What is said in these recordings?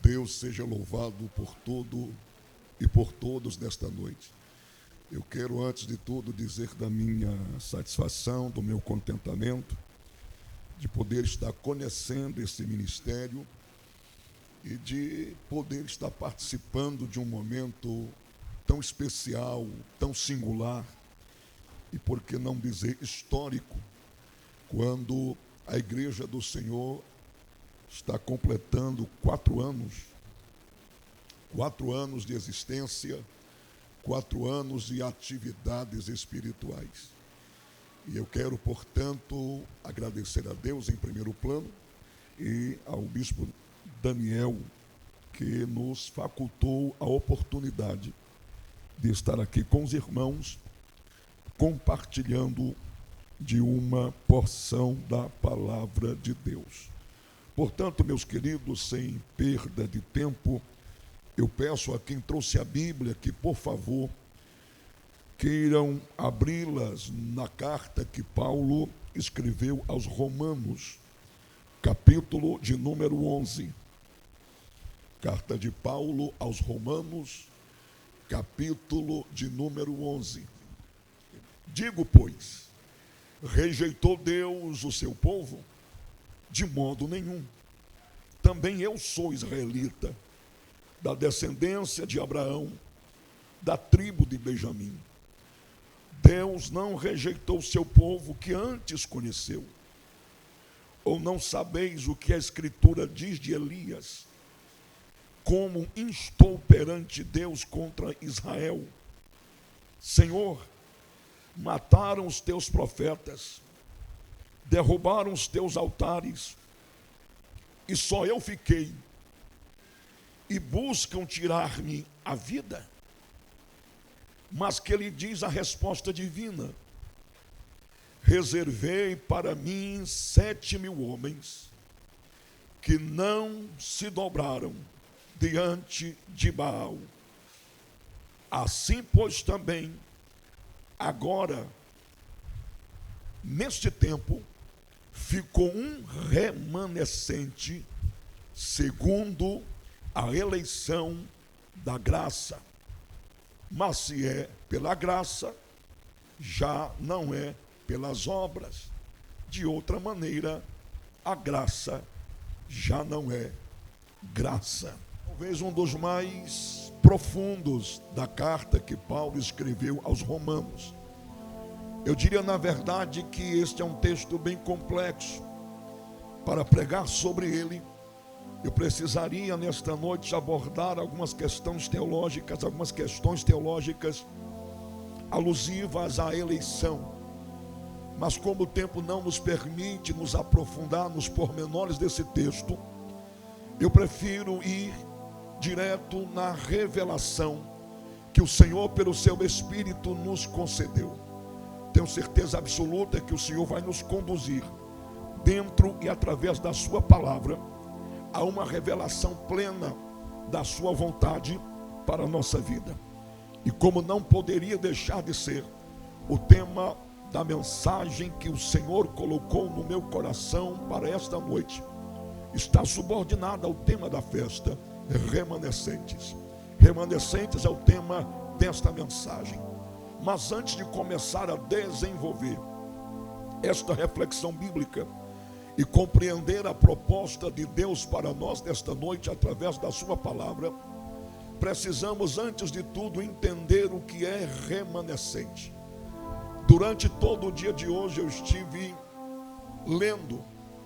Deus seja louvado por tudo e por todos nesta noite. Eu quero, antes de tudo, dizer da minha satisfação, do meu contentamento, de poder estar conhecendo esse ministério e de poder estar participando de um momento tão especial, tão singular e, por que não dizer, histórico, quando a Igreja do Senhor está completando 4 anos de existência, 4 anos de atividades espirituais. E eu quero, portanto, agradecer a Deus em primeiro plano e ao bispo Daniel, que nos facultou a oportunidade de estar aqui com os irmãos, compartilhando de uma porção da palavra de Deus. Portanto, meus queridos, sem perda de tempo, eu peço a quem trouxe a Bíblia que, por favor, queiram abri-las na carta que Paulo escreveu aos Romanos, capítulo de número 11. Carta de Paulo aos Romanos, capítulo de número 11. Digo, pois, rejeitou Deus o seu povo? De modo nenhum. Também eu sou israelita, da descendência de Abraão, da tribo de Benjamim. Deus não rejeitou o seu povo que antes conheceu. Ou não sabeis o que a Escritura diz de Elias? Como instou perante Deus contra Israel: Senhor, mataram os teus profetas, derrubaram os teus altares, e só eu fiquei, e buscam tirar-me a vida. Mas que ele diz a resposta divina: reservei para mim 7.000 homens que não se dobraram diante de Baal. Assim, pois, também agora, neste tempo, ficou um remanescente segundo a eleição da graça. Mas se é pela graça, já não é pelas obras. De outra maneira, a graça já não é graça. Talvez um dos mais profundos da carta que Paulo escreveu aos Romanos. Eu diria, na verdade, que este é um texto bem complexo. Para pregar sobre ele, eu precisaria nesta noite abordar algumas questões teológicas alusivas à eleição. Mas como o tempo não nos permite nos aprofundar nos pormenores desse texto, eu prefiro ir direto na revelação que o Senhor, pelo seu Espírito, nos concedeu. Tenho certeza absoluta que o Senhor vai nos conduzir dentro e através da sua palavra a uma revelação plena da sua vontade para a nossa vida. E como não poderia deixar de ser, o tema da mensagem que o Senhor colocou no meu coração para esta noite está subordinado ao tema da festa, remanescentes. Remanescentes é o tema desta mensagem. Mas antes de começar a desenvolver esta reflexão bíblica e compreender a proposta de Deus para nós nesta noite através da sua palavra, precisamos antes de tudo entender o que é remanescente. Durante todo o dia de hoje eu estive lendo,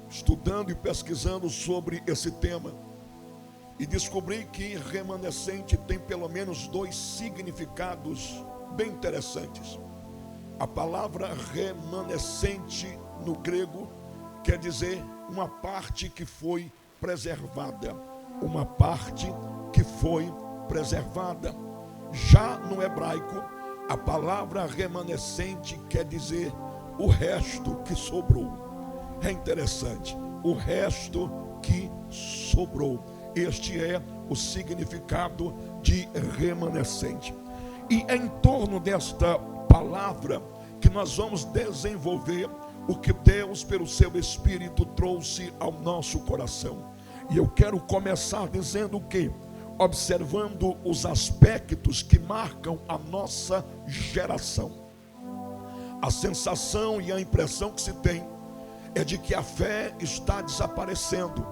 estudando e pesquisando sobre esse tema e descobri que remanescente tem pelo menos 2 significados bem interessantes. A palavra remanescente no grego quer dizer uma parte que foi preservada, uma parte que foi preservada. Já no hebraico, a palavra remanescente quer dizer o resto que sobrou. É interessante, o resto que sobrou. Este é o significado de remanescente. E é em torno desta palavra que nós vamos desenvolver o que Deus, pelo seu Espírito, trouxe ao nosso coração. E eu quero começar dizendo que, observando os aspectos que marcam a nossa geração, a sensação e a impressão que se tem é de que a fé está desaparecendo,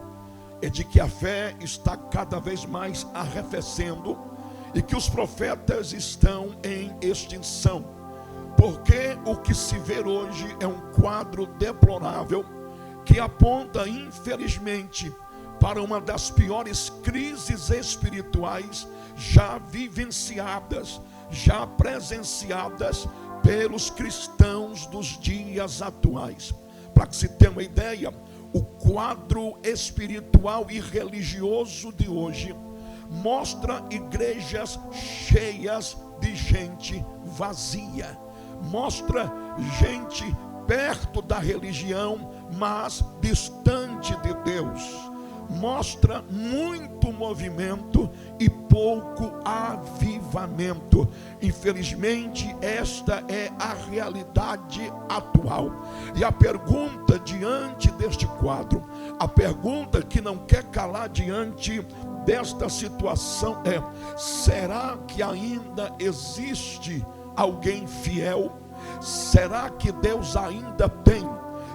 é de que a fé está cada vez mais arrefecendo e que os profetas estão em extinção, porque o que se vê hoje é um quadro deplorável que aponta, infelizmente, para uma das piores crises espirituais já vivenciadas, já presenciadas pelos cristãos dos dias atuais. Para que se tenha uma ideia, o quadro espiritual e religioso de hoje mostra igrejas cheias de gente vazia, mostra gente perto da religião, mas distante de Deus, mostra muito movimento e pouco avivamento. Infelizmente, esta é a realidade atual. E a pergunta diante deste quadro, a pergunta que não quer calar diante desta situação é: será que ainda existe alguém fiel? Será que Deus ainda tem?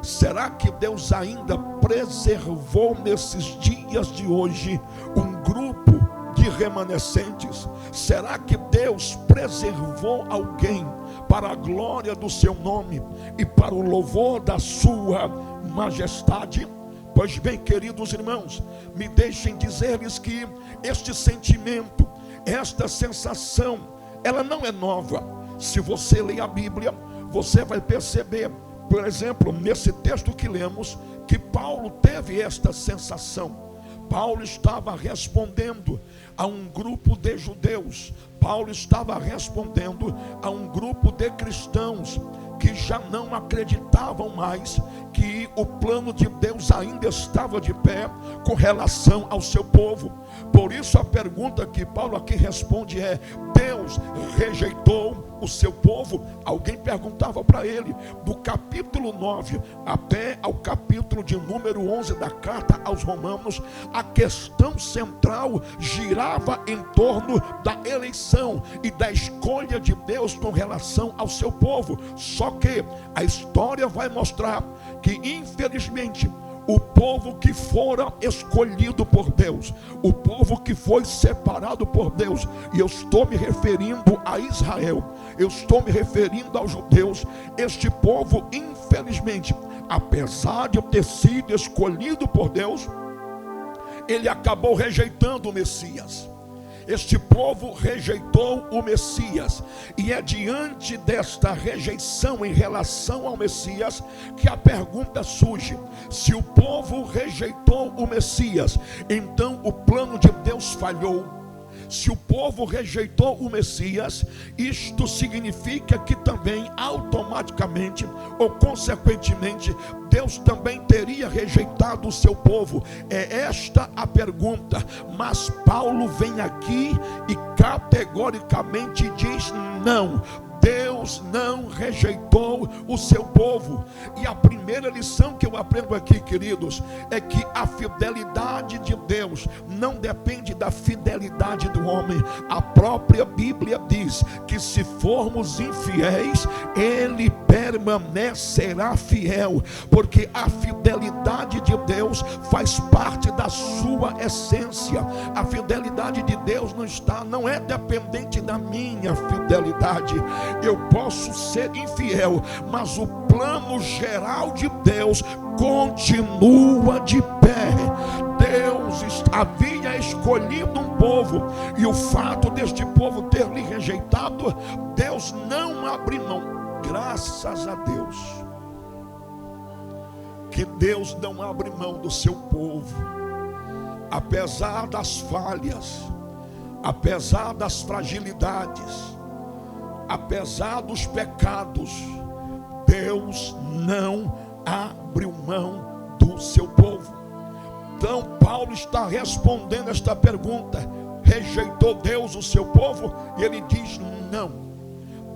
Será que Deus ainda preservou nesses dias de hoje um grupo de remanescentes? Será que Deus preservou alguém para a glória do seu nome e para o louvor da sua majestade? Pois bem, queridos irmãos, me deixem dizer-lhes que este sentimento, esta sensação, ela não é nova. Se você ler a Bíblia, você vai perceber, por exemplo, nesse texto que lemos, que Paulo teve esta sensação. Paulo estava respondendo a um grupo de judeus, Paulo estava respondendo a um grupo de cristãos que já não acreditavam mais que o plano de Deus ainda estava de pé com relação ao seu povo. Por isso a pergunta que Paulo aqui responde é: Deus rejeitou o seu povo? Alguém perguntava para ele. Do capítulo 9 até ao capítulo de número 11 da carta aos Romanos, a questão central girava em torno da eleição e da escolha de Deus com relação ao seu povo. Só que a história vai mostrar que, infelizmente, o povo que fora escolhido por Deus, o povo que foi separado por Deus, e eu estou me referindo a Israel, eu estou me referindo aos judeus, este povo, infelizmente, apesar de ter sido escolhido por Deus, ele acabou rejeitando o Messias. Este povo rejeitou o Messias, e é diante desta rejeição em relação ao Messias que a pergunta surge: se o povo rejeitou o Messias, então o plano de Deus falhou. Se o povo rejeitou o Messias, isto significa que também automaticamente ou consequentemente Deus também teria rejeitado o seu povo. É esta a pergunta, mas Paulo vem aqui e categoricamente diz: não, Deus não rejeitou o seu povo. E a primeira lição que eu aprendo aqui, queridos, é que a fidelidade de Deus não depende da fidelidade do homem. A própria Bíblia diz que se formos infiéis, Ele permanecerá fiel, porque a fidelidade de Deus faz parte da sua essência. A fidelidade de Deus não é dependente da minha fidelidade. Eu posso ser infiel, mas o plano geral de Deus continua de pé. Deus havia escolhido um povo, e o fato deste povo ter lhe rejeitado, Deus não abre mão. Graças a Deus que Deus não abre mão do seu povo, apesar das falhas, apesar das fragilidades, apesar dos pecados. Deus não abriu mão do seu povo. Então Paulo está respondendo esta pergunta: rejeitou Deus o seu povo? E ele diz: não,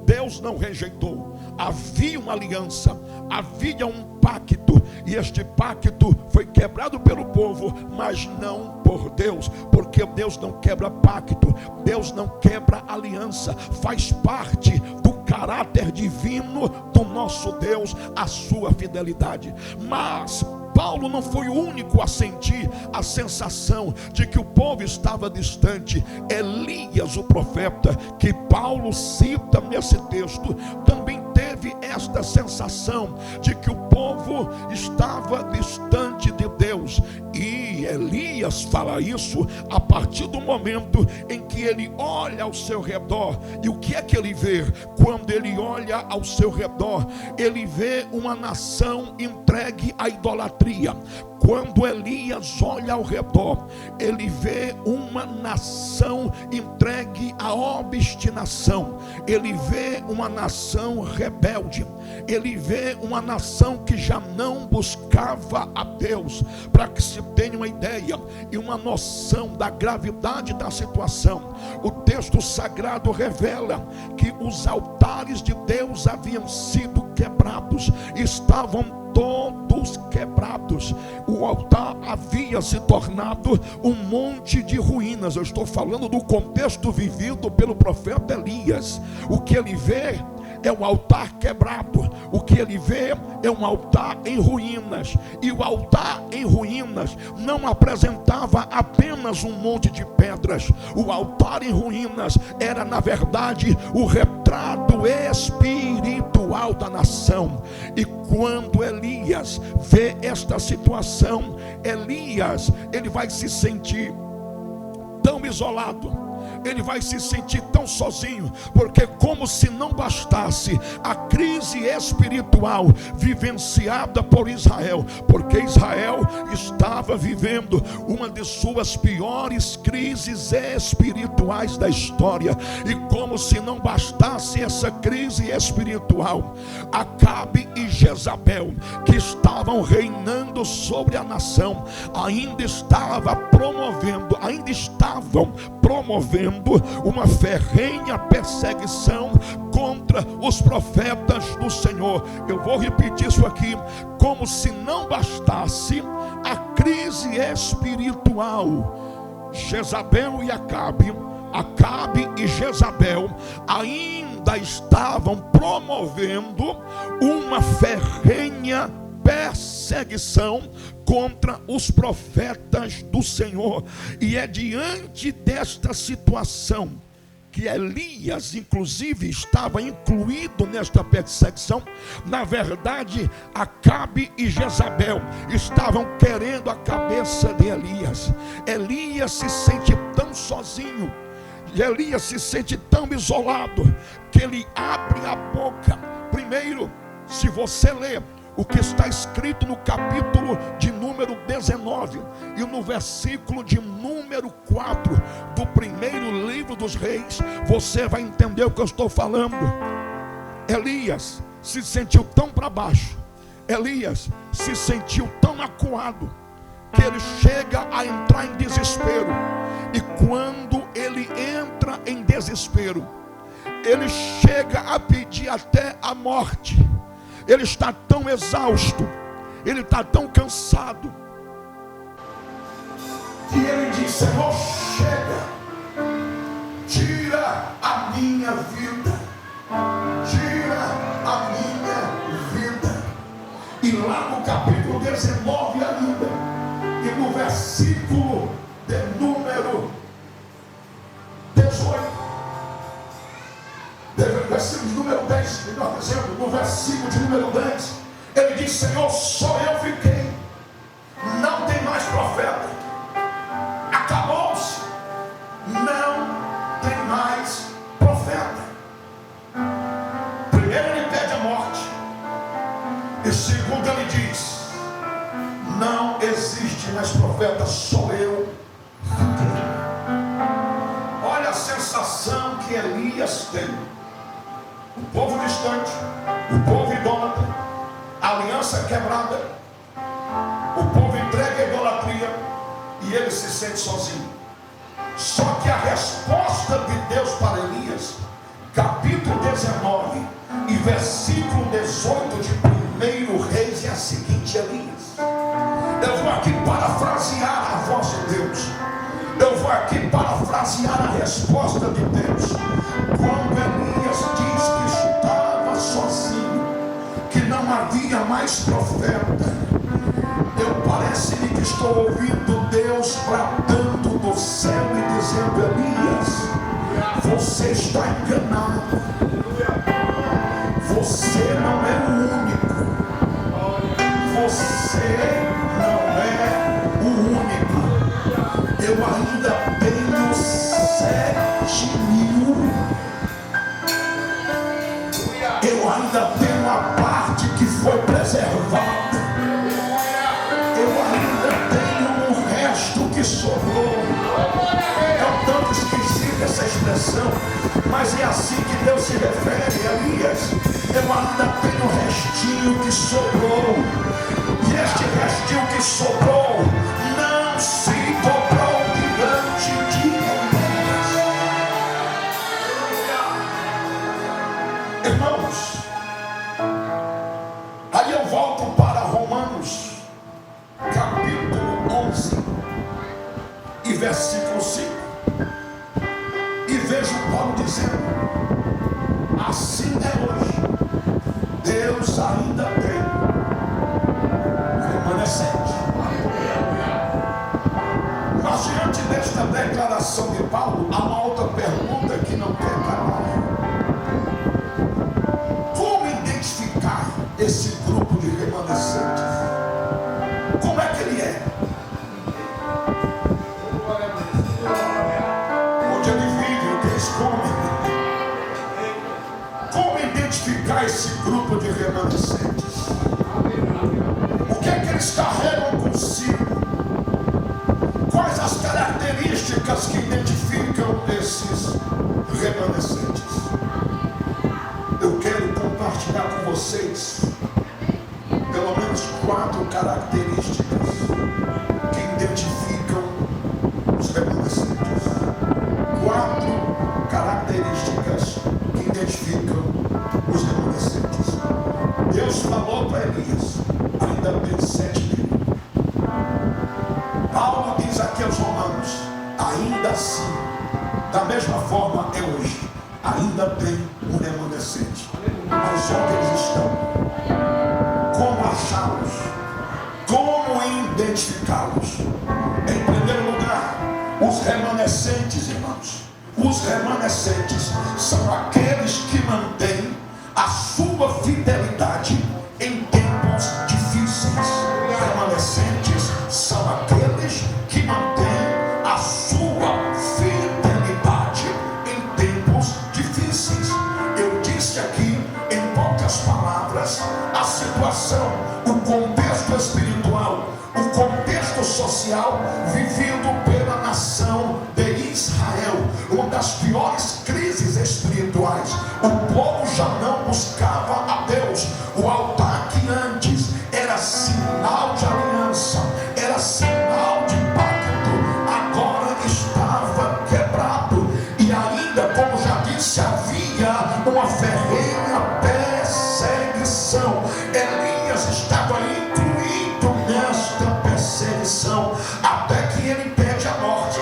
Deus Deus não rejeitou. Havia uma aliança, havia um pacto, e este pacto foi quebrado pelo povo, mas não por Deus, porque Deus não quebra pacto, Deus não quebra aliança. Faz parte do caráter divino do nosso Deus a sua fidelidade. Mas Paulo não foi o único a sentir a sensação de que o povo estava distante. Elias, o profeta, que Paulo cita nesse texto, também teve esta sensação de que o povo estava distante de Deus. E Elias fala isso a partir do momento em que ele olha ao seu redor. E o que é que ele vê? Quando ele olha ao seu redor, ele vê uma nação entregue à idolatria. Quando Elias olha ao redor, ele vê uma nação entregue à obstinação. Ele vê uma nação rebelde. Ele vê uma nação que já não buscava a Deus. Para que se tenha uma ideia e uma noção da gravidade da situação, o texto sagrado revela que os altares de Deus haviam sido quebrados, estavam todos quebrados. O altar havia se tornado um monte de ruínas. Eu estou falando do contexto vivido pelo profeta Elias. O que ele vê é um altar quebrado. O que ele vê é um altar em ruínas. E o altar em ruínas não apresentava apenas um monte de pedras. O altar em ruínas era, na verdade, o retrato espiritual da nação. E quando Elias vê esta situação, Elias, ele vai se sentir tão isolado, ele vai se sentir tão sozinho, porque como se não bastasse a crise espiritual vivenciada por Israel, porque Israel estava vivendo uma de suas piores crises espirituais da história, e como se não bastasse essa crise espiritual, Acabe e Jezabel, que estavam reinando sobre a nação, ainda estavam promovendo uma ferrenha perseguição contra os profetas do Senhor. Eu vou repetir isso aqui. Como se não bastasse a crise espiritual, Jezabel e Acabe e Jezabel ainda estavam promovendo uma ferrenha perseguição contra os profetas do Senhor. E é diante desta situação que Elias, inclusive, estava incluído nesta perseguição. Na verdade, Acabe e Jezabel estavam querendo a cabeça de Elias. Elias se sente tão sozinho, Elias se sente tão isolado, que ele abre a boca. Primeiro, se você ler o que está escrito no capítulo de número 19 e no versículo de número 4 do primeiro livro dos reis, você vai entender o que eu estou falando. Elias se sentiu tão para baixo, Elias se sentiu tão acuado, que ele chega a entrar em desespero. E quando ele entra em desespero, ele chega a pedir até a morte. Ele está tão exausto, ele está tão cansado, que ele diz: Senhor, chega, tira a minha vida, tira a minha vida. E lá no capítulo 19 ainda, e no versículo de número 18, versículo de número 10, melhor dizendo, no versículo de número 10, ele diz: Senhor, só eu fiquei, não tem mais profeta, acabou-se, não tem mais profeta. Primeiro ele pede a morte, e segundo ele diz: não existe mais profeta, só eu fiquei. Olha a sensação que Elias tem. O povo distante, o povo idólatra, a aliança quebrada, o povo entregue à idolatria, e ele se sente sozinho. Só que a resposta de Deus para Elias capítulo 19 e versículo 18 de 1 Reis é a seguinte, Elias. Eu vou aqui parafrasear a voz de Deus. Eu vou aqui parafrasear a resposta de Deus. Quando Elias diz que estava sozinho, que não havia mais profeta, parece-me que estou ouvindo Deus bradando do céu e dizendo: Elias, você está enganado. Você não é o único. Você não é o único. Eu ainda tenho 7.000. Eu ainda tenho a parte que foi preservada. Que sobrou. É um tanto esquisita essa expressão, mas é assim que Deus se refere a Elias. Eu ainda tenho um restinho que sobrou, e este restinho que sobrou não se dobrou diante de Elias. Irmãos, aí eu volto para Romanos capítulo 11 e versículo 5, e vejo Paulo dizendo: assim é hoje, Deus ainda tem remanescente. Mas diante desta declaração de Paulo, há uma outra pergunta que não quer calar: como identificar esse grupo de remanescentes? Como é que ele é? Como identificar esse grupo de remanescentes? O que é que eles carregam consigo? Quais as características que identificam esses remanescentes? Eu quero compartilhar com vocês pelo menos 4 características que identificam os remanescentes. 4 características que identificam os remanescentes. Deus falou para Elias: ainda tem 7.000. Paulo diz aqui aos Romanos: ainda assim, da mesma forma é hoje, ainda tem um remanescente. Mas onde eles estão? Como achá-los? Como identificá-los? Em primeiro lugar, os remanescentes, irmãos. Os remanescentes são aqueles que mantêm a sua fidelidade em tempos difíceis. Remanescentes são aqueles que mantêm a sua fidelidade em tempos difíceis. Eu disse aqui, em poucas palavras, a situação, o contexto espiritual, o contexto social vivido pela nação de Israel, uma das piores crises espirituais. O povo já não buscava a Deus. O altar que antes era sinal de aliança, era sinal de pacto, agora estava quebrado. E ainda, como já disse, havia uma ferrenha perseguição. Elias estava incluído nesta perseguição, até que ele pede a morte.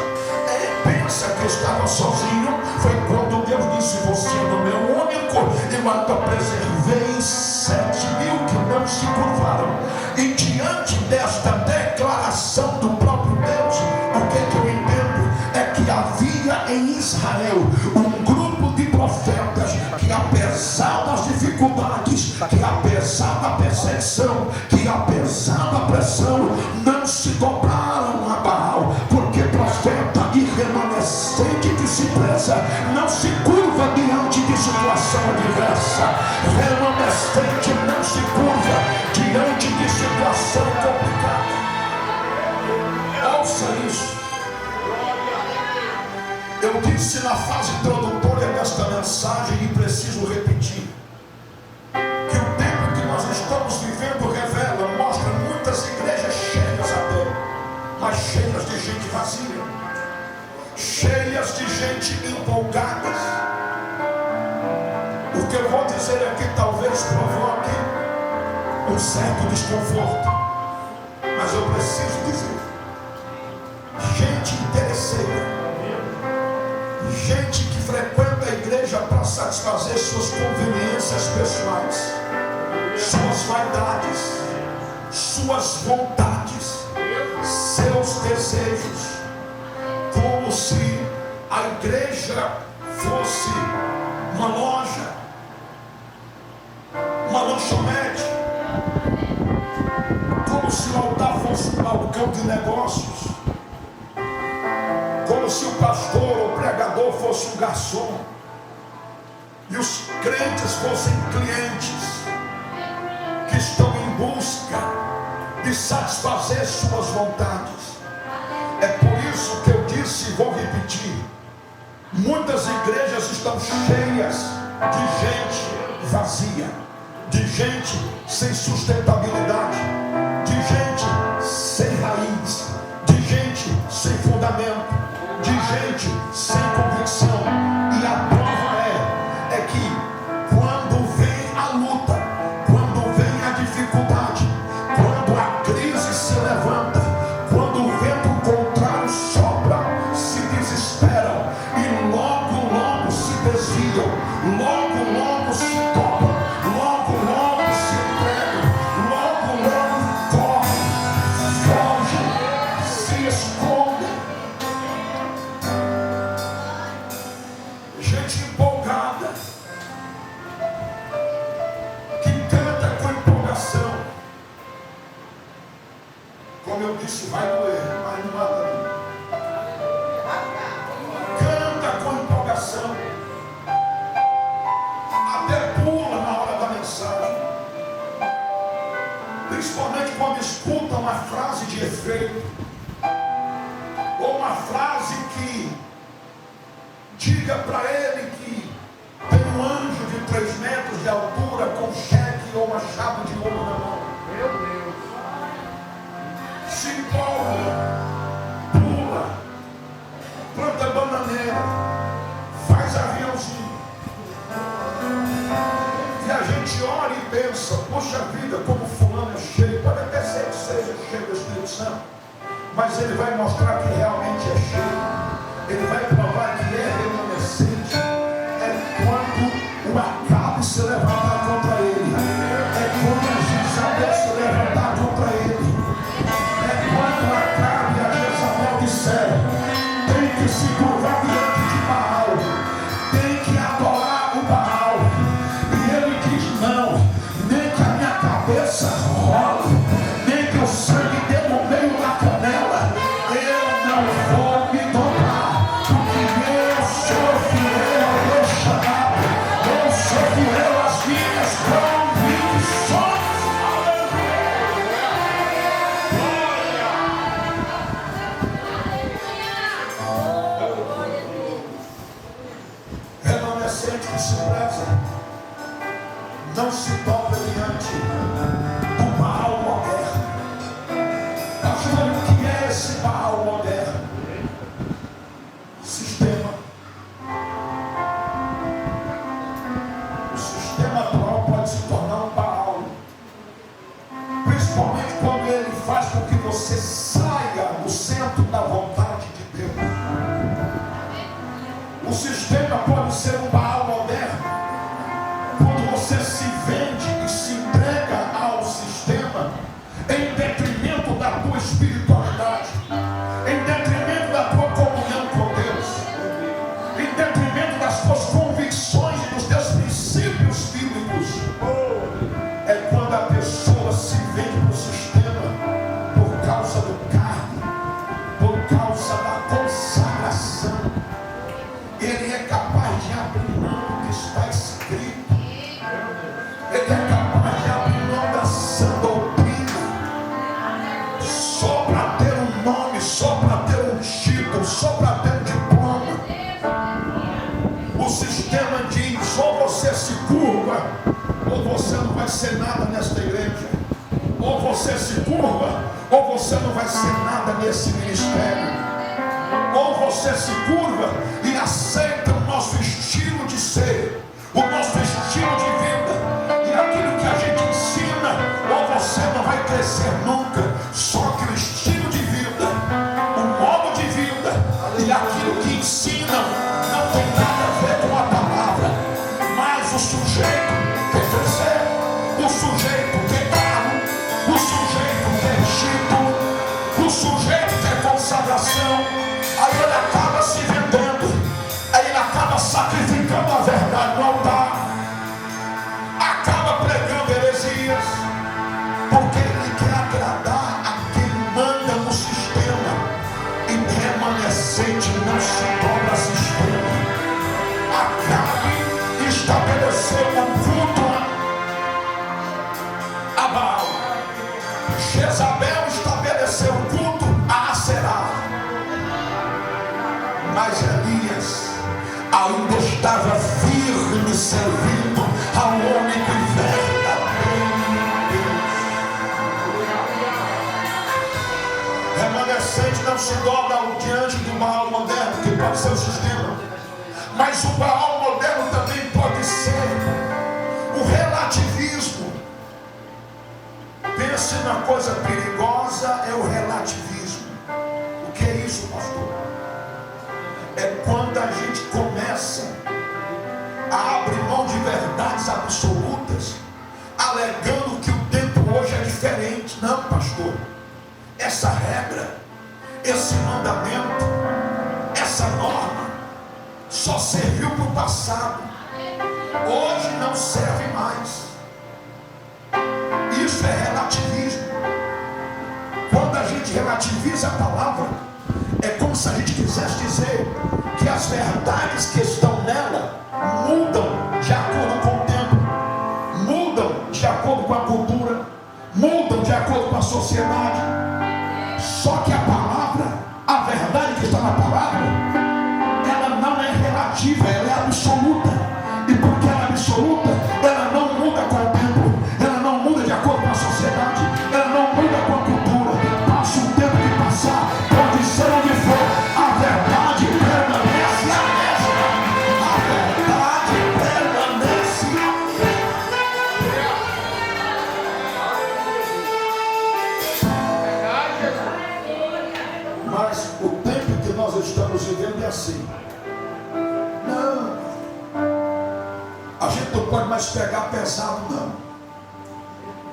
Que estava sozinho, foi quando Deus disse: você não é o único, eu ainda preservei 7.000 que não se curvaram. E diante desta declaração do próprio Deus, o que eu entendo é que havia em Israel um grupo de profetas que, apesar das dificuldades, que apesar da perseguição, que apesar da pressão, não se dobraram a Baal, porque profeta e remanescente que se preza não se curva diante de situação adversa. Remanescente não se curva diante de situação complicada. Ouça isso. Eu disse na fase introdutória desta mensagem e preciso repetir, que o tempo que nós estamos vivendo revela, mostra muitas igrejas cheias até, mas cheias de gente vazia, cheias de gente empolgadas, eu vou dizer aqui talvez provoque um certo desconforto, mas eu preciso dizer: gente interesseira, gente que frequenta a igreja para satisfazer suas conveniências pessoais, suas vaidades, suas vontades, seus desejos, como se a igreja fosse uma loja, uma lanchonete, como se o altar fosse um balcão de negócios, como se o pastor ou o pregador fosse um garçom e os crentes fossem clientes que estão em busca de satisfazer suas vontades. É por isso que eu disse e vou repetir: muitas igrejas estão cheias de gente vazia, de gente sem sustentabilidade, de gente sem raiz, de gente sem fundamento, de gente sem convicção. E a prova é que quando vem a luta, quando vem a dificuldade, quando a crise se levanta, quando o vento contrário sopra, se desesperam e logo se desviam, logo se topam, logo se entregam, logo correm, fogem, se escondem. Gente empolgada, que canta com empolgação. Como eu disse, vai doer, mas não mata ninguém. Canta com empolgação, até pula na hora da mensagem, principalmente quando escuta uma frase de efeito, ou uma frase que diga para ele que tem um anjo de 3 metros de altura com cheque ou uma chave de ouro na mão. Meu Deus! Se empolga, pula, planta bananeira, faz aviãozinho. E a gente olha e pensa: poxa vida, como fulano é cheio. Pode até ser que seja cheio do Espírito Santo, mas ele vai mostrar que realmente é cheio. Ele vai provar que é remanescente. É quando o Acabe se levantar contra ele, é quando a Jezabel se levantar contra ele, é quando o Acabe e a Jezabel disseram: tem que se curvar diante de Baal, tem que adorar o Baal. E ele diz: não, nem que a minha cabeça role, nem que o sangue dê no meio da canela, eu não vou me dobrar, porque eu sou fiel ao meu chamado, eu sou fiel às minhas convicções. Remanescente que se preza não se dobra diante do Baal moderno. Pastor, o que é esse Baal moderno? Sistema. O sistema atual pode se tornar um Baal, principalmente quando ele faz com que você saia do centro da vontade de Deus. O sistema pode ser um Baal moderno quando você se vende e se entrega ao sistema em detrimento da tua espiritualidade, em detrimento da tua comunhão com Deus, em detrimento das tuas convicções e dos teus princípios bíblicos. É quando a pessoa se vende para o sistema por causa do cargo, por causa da consagração. Ele é capaz de abrir mão do que está escrito. Ele é capaz de abrir mão da sã doutrina, só para ter um nome, só para ter um título, só para ter um diploma. O sistema diz: ou você se curva, ou você não vai ser nada nesta igreja. Ou você se curva, ou você não vai ser nada nesse ministério. Ou você se curva e aceita o nosso estilo de ser, o nosso estilo de vida e aquilo que a gente ensina, ou você não vai crescer nunca. Só que o estilo de vida, o modo de vida e aquilo que ensinam não tem nada a ver com a palavra. Mas o sujeito quer crescer, o sujeito quer carro, o sujeito quer título, o sujeito quer consagração. Aí ele acaba se vendendo, aí ele acaba sacrificando a verdade no altar, acaba pregando heresias, porque ele quer agradar a quem manda no sistema, e remanescente não se dobra a sistema. Acabe estabeleceu um culto a Baal, Jezabel estabeleceu um culto a Aserá, mas Elias ainda estava firme servindo ao único e verdadeiro Deus. Remanescente não se dobra diante do Baal moderno, que pode ser o sistema, mas o Baal moderno também pode ser o relativismo. Pense na coisa perigosa, é o relativismo. O que é isso, pastor? É quando a gente começa a abrir mão de verdades absolutas, alegando que o tempo hoje é diferente. Não, pastor, essa regra, esse mandamento, essa norma só serviu para o passado, hoje não serve mais. Isso é relativismo. Quando a gente relativiza a palavra, é como se a gente quisesse dizer que as verdades que estão nela mudam de acordo com o tempo, mudam de acordo com a cultura, mudam de acordo com a sociedade. Só que a palavra, a verdade que está na palavra, ela não é relativa, ela é absoluta. E porque ela é absoluta, ela não muda com o tempo, ela não muda de acordo com a sociedade, ela não muda com a cultura. Passa o tempo que passar, pode ser onde for, a verdade permanece a mesma. A verdade permanece a mesma. Mas o tempo que nós estamos vivendo é assim. Não, a gente não pode mais pegar pesado, não.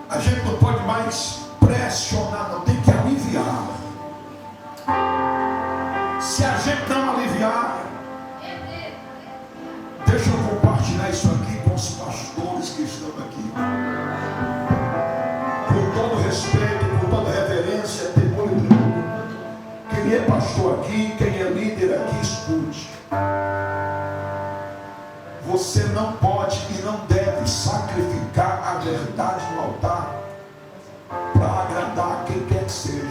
A gente não pode mais pressionar, não. Tem que aliviar. Se a gente não aliviar, deixa eu compartilhar isso aqui com os pastores que estão aqui. Com todo respeito, com toda reverência, temor e tremor. Quem é pastor aqui, quem é líder aqui, escute. Você não pode e não deve sacrificar a verdade no altar para agradar quem quer que seja.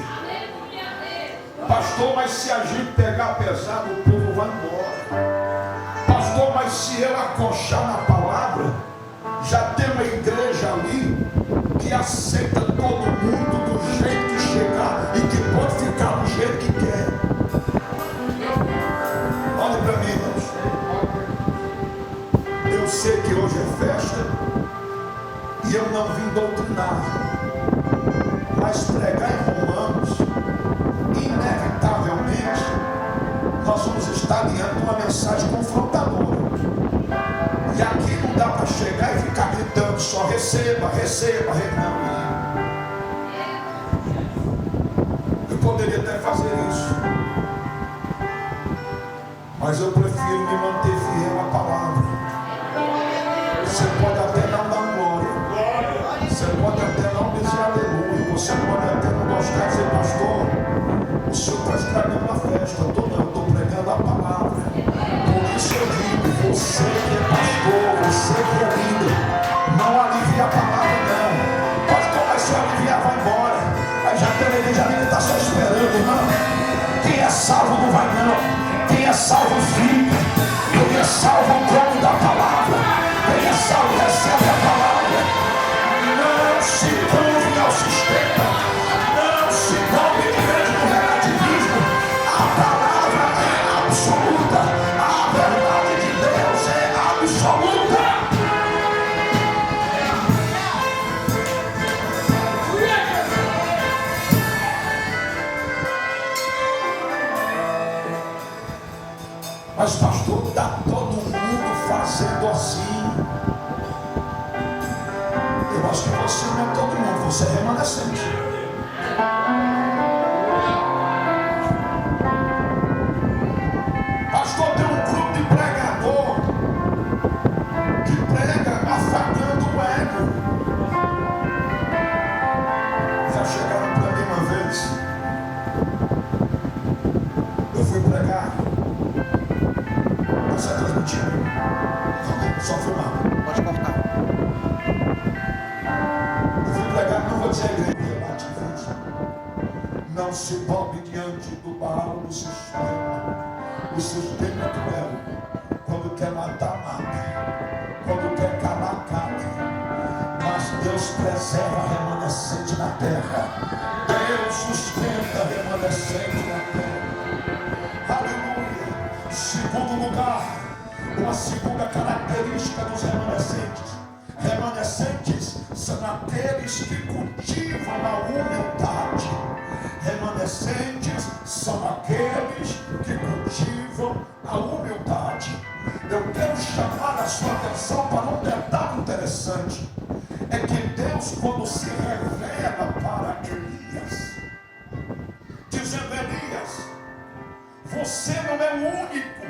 Pastor, mas se a gente pegar pesado, o povo vai embora. Pastor, mas se eu acochar na palavra, já tem uma igreja ali que aceita todo mundo do jeito que chegar e que pode ficar do jeito que quer. Olha para mim, irmãos. Eu sei que hoje é festa e eu não vim doutrinar, mas pregar em Romanos, inevitavelmente nós vamos estar diante de uma mensagem confrontadora. E aqui não dá para chegar e ficar gritando só receba, receba, não. Eu poderia até fazer isso, mas eu prefiro me manter fiel à palavra. Você pode até não dar glória, você pode até não dizer aleluia, você pode até não gostar de dizer, pastor, o senhor está estragando a festa. Eu estou pregando a palavra. Por isso eu digo, você que é pastor, você que é líder, não alivia a palavra não. Pastor, mas se aliviar vai embora. Aí já tem igreja ali que está só esperando, irmão. Quem é salvo não vai não, quem é salvo fica, quem é salvo come da palavra, quem é salvo recebe a palavra. Não se curve ao sistema, não se curve diante do relativismo. A palavra é absoluta, a verdade de Deus é absoluta. Mas pastor, está todo mundo fazendo assim. Eu acho que você não é todo mundo, você é remanescente. Pastor, tem um grupo de pregador que prega afagando o ego. Já chegaram para mim uma vez. Eu fui pregar. Você está transmitindo? Não, só filmar. Pode cortar. Eu fui pregar, não vou dizer a igreja Bativista. Não se dobre diante do Baal do sistema. O sistema é cruel. Quando quer matar, mata. Quando quer calar, cala. Mas Deus preserva remanescente na terra. Deus sustenta remanescente na terra. Aleluia. Segundo lugar, uma segunda característica dos remanescentes. Remanescentes são aqueles que cultivam a humildade. Remanescentes são aqueles que cultivam a humildade. Eu quero chamar a sua atenção para um detalhe interessante. É que Deus, quando se revela para Elias, dizendo: Elias, você não é o único.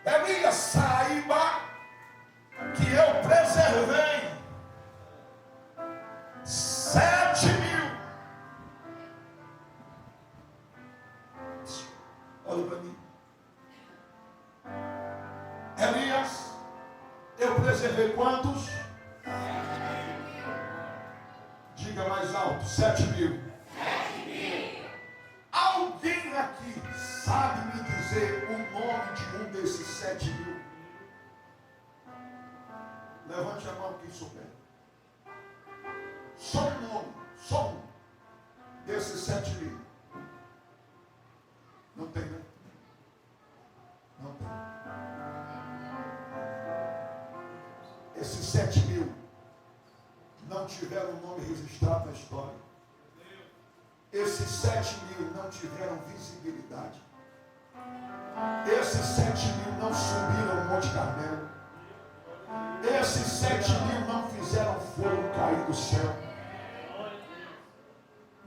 Elias, saiba que eu preservei 7.000. Olha para mim. Elias, eu preservei quantos? 7.000. Diga mais alto: 7.000. 7.000. Alguém aqui sabe me dizer o nome de um desses 7.000? Levante a mão quem souber. Só um nome, só um desses 7.000. Não tem, né? Não tem. Esses 7.000 não tiveram o nome registrado na história. Esses 7.000 não tiveram visibilidade. Esses 7.000 não subiram o Monte Carmelo. Esses 7.000 não fizeram fogo cair do céu.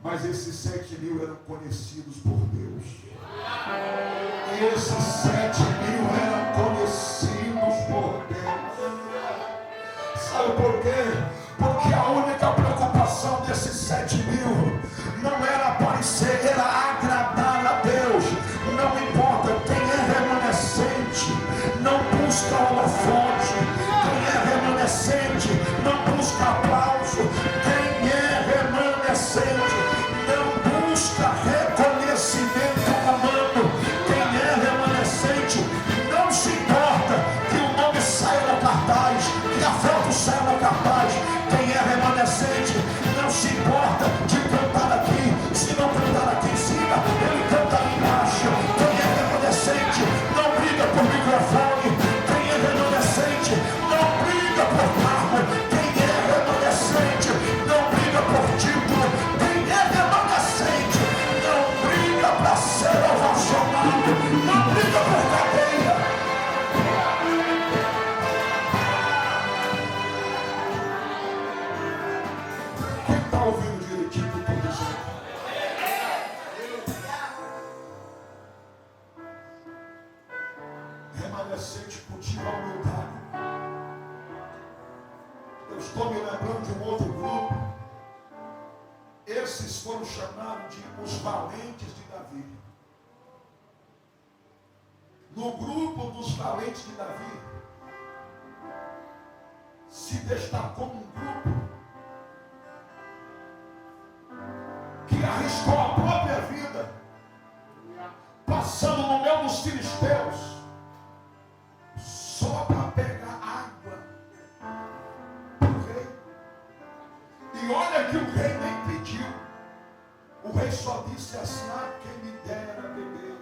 Mas esses 7.000 eram conhecidos por Deus. Esses 7.000 eram conhecidos por Deus. Sabe por quê? Porque a única preocupação desses 7.000 não era aparecer, era agradar a Deus. Não importa quem é remanescente, não busca holofote. Quem é remanescente não busca aplauso. Quem é remanescente não busca reconhecimento humano. Quem é remanescente não se importa que o nome saia da cartaz, que a foto saia da cartaz. Quem é remanescente não se importa de cantar aqui. Se não cantar aqui em cima, ele canta ali embaixo. Quem é remanescente não briga por microfone. Quem é remanescente não briga por carro. Quem é remanescente não briga por título. Quem é remanescente não briga para ser ovacionado. Não briga por cadeia. Quem está ouvindo direitinho o que eu estou dizendo? Remanescente cultiva a humildade. Eu estou me lembrando de um outro grupo. Esses foram chamados de os valentes de Davi. No grupo dos valentes de Davi, se destacou um grupo que arriscou a própria vida, passando no meio dos filisteus, só para pegar água do rei. E olha que o rei nem pediu. O rei só disse assim: ah, quem me dera beber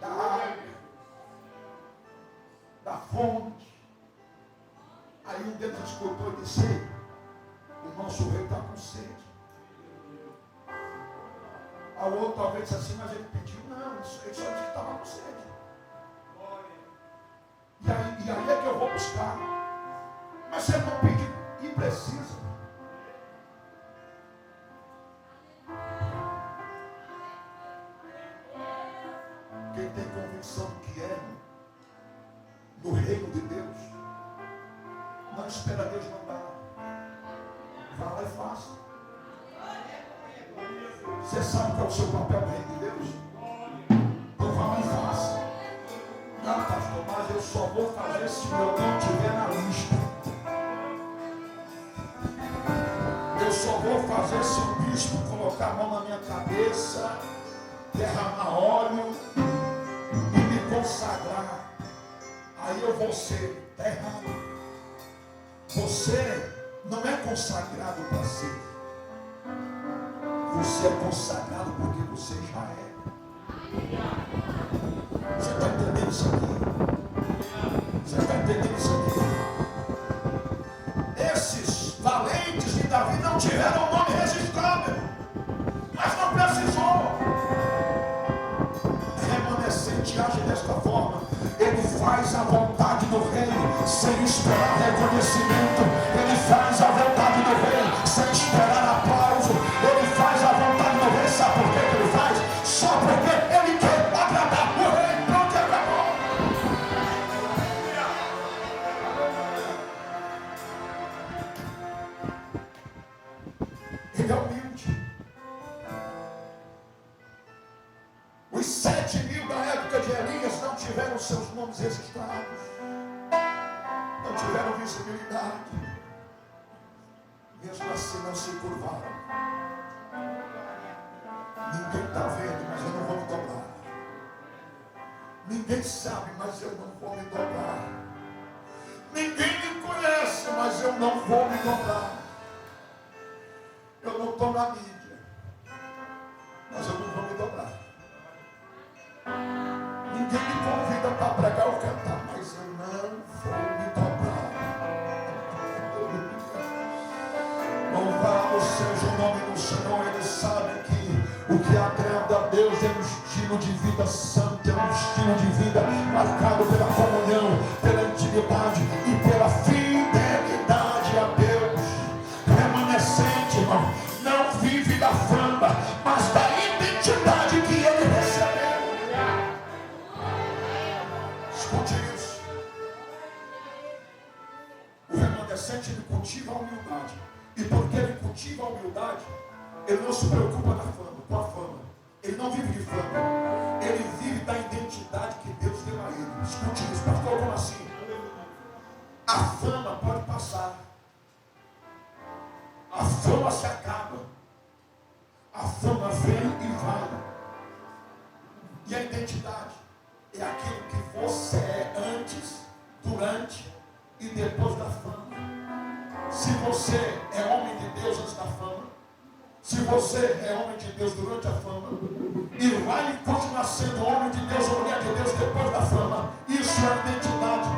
da água, da fonte. Aí um deles escutou e disse: o nosso rei está com sede. Ao outro talvez disse assim, mas ele pediu. Não, ele só disse que estava com sede. E aí é que eu vou buscar. Mas você não pediu e precisa. Quem tem convicção do que é no reino de Deus, não espera Deus mandar. Vá lá e faça. Você sabe qual é o seu papel no reino de Deus? Então vá lá e faça. Não, pastor, mas eu só vou fazer se o meu nome estiver na lista. Eu só vou fazer se o bispo colocar a mão na minha cabeça, derramar óleo e me consagrar. Aí eu vou ser. Está errado. Você não é consagrado para ser. Você é consagrado porque você já é. Você está entendendo isso aqui? Você está entendendo isso aqui? Esses valentes de Davi não tiveram o nome registrado, mas não precisou. Remanescente age desta forma. Ele faz a vontade do rei sem esperar reconhecimento. Ele faz a vontade do rei sem esperar aplauso. Ele faz a vontade do rei. Sabe por que ele faz? Só porque ele quer agradar o rei. Pronto, acabou. Ele é humilde. Os 7.000 da época de Elias não tiveram seus nomes registrados, não tiveram visibilidade, mesmo assim não se curvaram. Ninguém está vendo, mas eu não vou me dobrar. Ninguém sabe, mas eu não vou me dobrar. Ninguém me conhece, mas eu não vou me dobrar. Eu não estou na mídia, mas eu não vou me dobrar. Ninguém me convida para pregar ou cantar, mas eu não vou me dobrar. Louvado seja o nome do Senhor. Ele sabe que o que agrada a Deus é um estilo de vida santo, é um estilo de vida marcado pela comunhão, pela intimidade e pela fidelidade a Deus. Remanescente, irmão, não vive da fama, mas da identidade que ele recebeu. Escute isso. O remanescente, ele cultiva a humildade. E porque ele cultiva a humildade, ele não se preocupa com a fama. Ele não vive de fama. Ele vive da identidade que Deus deu a ele. Escute isso, pastor, como assim? A fama pode passar. A fama se acaba. A fama vem e vai. E a identidade é aquilo que você é antes, durante e depois da fama. Se você é homem de Deus antes da fama, se você é homem de Deus durante a fama, e vai continuar sendo homem de Deus ou mulher de Deus depois da fama, isso é identidade.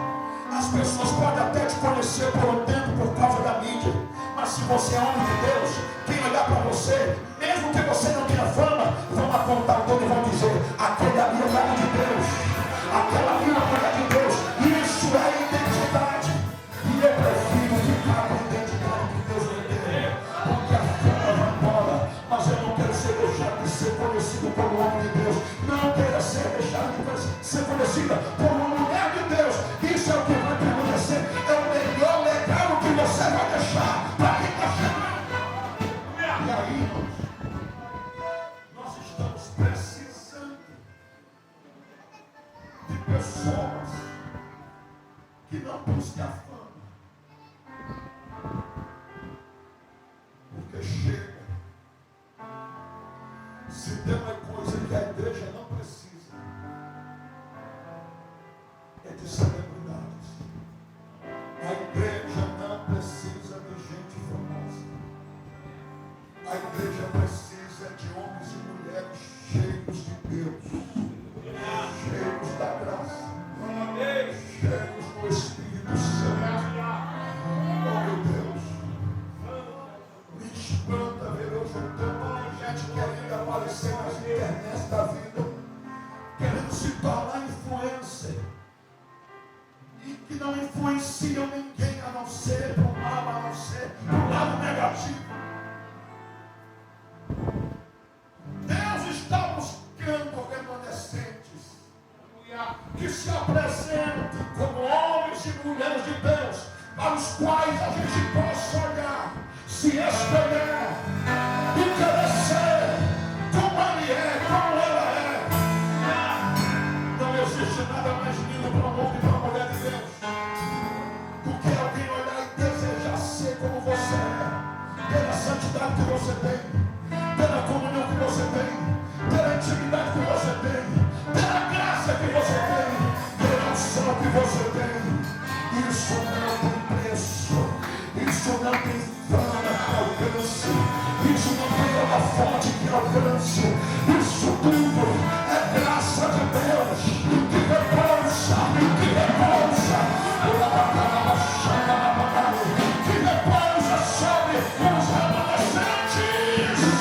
As pessoas podem até te conhecer por um tempo por causa da mídia, mas se você é homem de Deus, quem olhar para você, mesmo que você não tenha fama, vão apontar o dedo e vão dizer: aquele ali é homem de Deus, aquela ali é mulher de Deus. Isso é identidade. E eu prefiro ficar com a identidade que Deus me deu, porque a fama vai embora, mas eu não quero deixar de ser conhecido como homem de Deus. Não quero deixar de ser conhecida como mulher de Deus. Isso é o que vai permanecer. É o melhor legado que você vai deixar para quem está chegando. E aí, irmãos, nós estamos precisando de pessoas que não busquem a fama. Porque chega. Se tem uma coisa que a igreja não precisa, é de celebridades. A igreja não precisa de gente famosa. A igreja precisa de homens e mulheres cheios de Deus, cheios da graça, cheios do Espírito Santo. Oh, meu Deus, me espanta ver hoje um tanto de gente querendo aparecer aparecer nas internets da vida, querendo se tornar influencer, e que não influenciam ninguém a não ser para o mal, a não ser para o lado negativo. Deus está buscando remanescentes que se apresentem como homens e mulheres de Deus, para os quais a gente possa olhar, se espelhar e querer ser como ele é, como ela é. Não existe nada mais lindo para um homem e para uma mulher de Deus do que alguém olhar e desejar ser como você é, pela santidade que você tem, pela comunhão que você tem, pela intimidade que você tem, pela graça que você tem, pela unção que você tem. Isso não tem preço, isso não tem fama que alcance, isso não tem outra fonte que alcance, isso tudo é graça de Deus, que repousa, que repousa, que repousa sobre os remanescentes.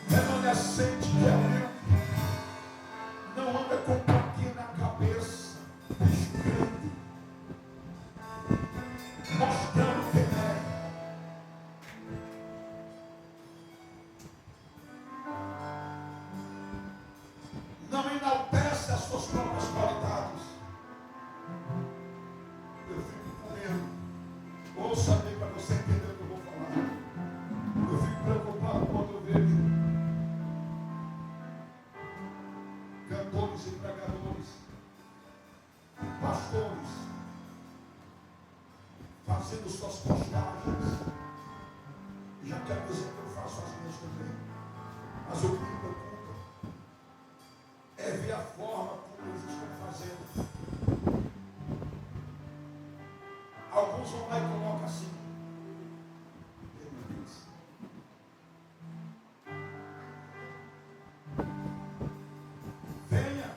Remanescente que é meu, não anda com plaquinha na cabeça, piscando, mostrando quem é. Não enaltece as suas próprias qualidades. Eu fico com medo. Ouça bem para você entender o que eu vou falar. Eu fico preocupado quando eu vejo cantores e pregadores, pastores, fazendo suas postagens. Já quero dizer que eu faço as minhas também. Mas o que me preocupa é ver a forma como eles estão fazendo. Alguns vão lá e colocam assim: venha,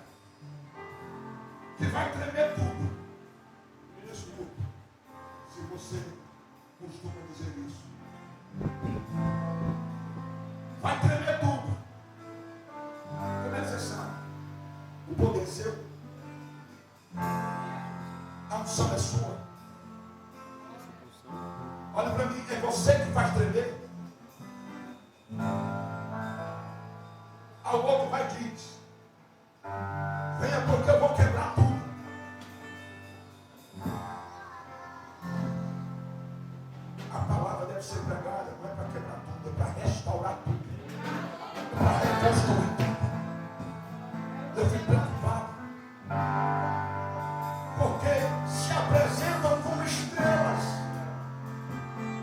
que vai tremer tudo. Me desculpe se você costuma dizer isso. Vai tremer tudo. Como é que você sabe? O poder é seu. A unção é sua. Olha para mim, é você que faz tremer. Ao outro vai e diz: venha porque eu vou quebrar tudo. A palavra deve ser pregada, não é para quebrar tudo, é para restaurar tudo, é para reconstruir tudo. Eu fico preocupado, porque se apresentam como estrelas,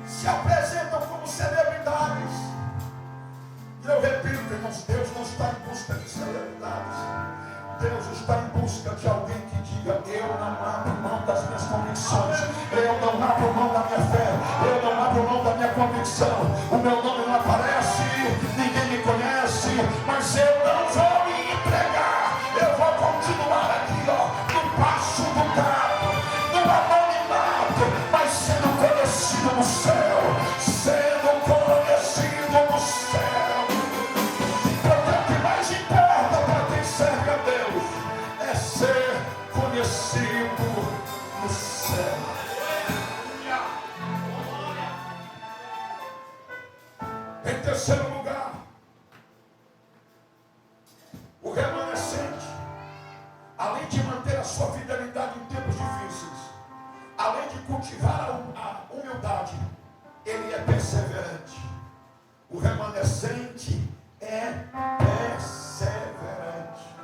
se apresentam como celebridades. E eu repito, irmãos, Deus não está em busca de celebridades. Deus está em busca de alguém que diga: eu não abro mão das minhas convicções, eu não abro mão da minha fé, eu não abro mão da minha convicção. O meu nome não aparece, ninguém me conhece, mas eu não vou me entregar. Eu vou continuar aqui, no passo do gato, no anonimato, mas sendo conhecido no céu, sendo conhecido no céu. Conhecido no céu. Em terceiro lugar, o remanescente, além de manter a sua fidelidade em tempos difíceis, além de cultivar a humildade, ele é perseverante. O remanescente é perseverante.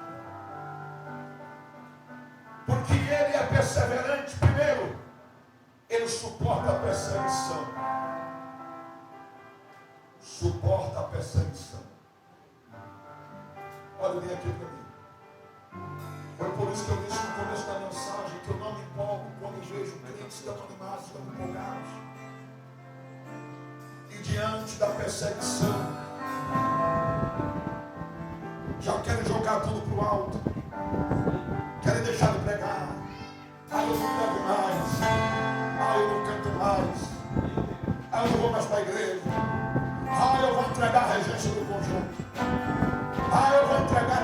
Porque ele é perseverante, primeiro, ele suporta a perseguição. Suporta a perseguição. Olha bem aqui para mim. Foi por isso que eu disse no começo da mensagem que eu não me empolgo quando vejo crentes tão animados, tão empolgados. E diante da perseguição, já querem jogar tudo para o alto. Querem deixar de pregar. Eu não prego mais. Eu não canto mais. da igreja. Eu vou entregar a regência do conjunto. Eu vou entregar